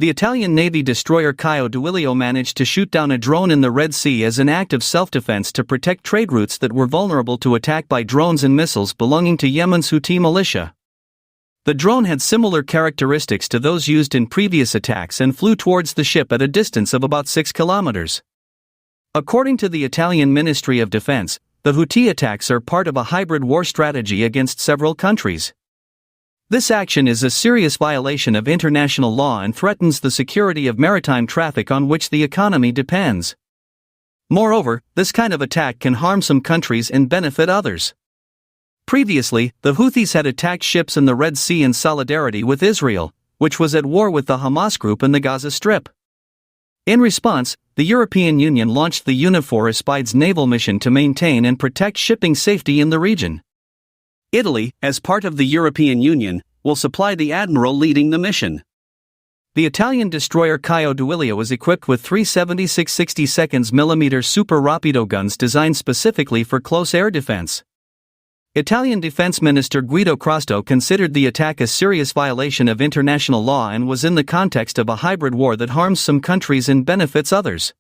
The Italian Navy destroyer Caio Duilio managed to shoot down a drone in the Red Sea as an act of self-defense to protect trade routes that were vulnerable to attack by drones and missiles belonging to Yemen's Houthi militia. The drone had similar characteristics to those used in previous attacks and flew towards the ship at a distance of about 6 kilometers. According to the Italian Ministry of Defense, the Houthi attacks are part of a hybrid war strategy against several countries. This action is a serious violation of international law and threatens the security of maritime traffic on which the economy depends. Moreover, this kind of attack can harm some countries and benefit others. Previously, the Houthis had attacked ships in the Red Sea in solidarity with Israel, which was at war with the Hamas group in the Gaza Strip. In response, the European Union launched the Horrifying naval mission to maintain and protect shipping safety in the region. Italy, as part of the European Union, will supply the admiral leading the mission. The Italian destroyer Caio Duilio was equipped with three 76-60mm Super Rapido guns designed specifically for close air defense. Italian Defense Minister Guido Crosto considered the attack a serious violation of international law and was in the context of a hybrid war that harms some countries and benefits others.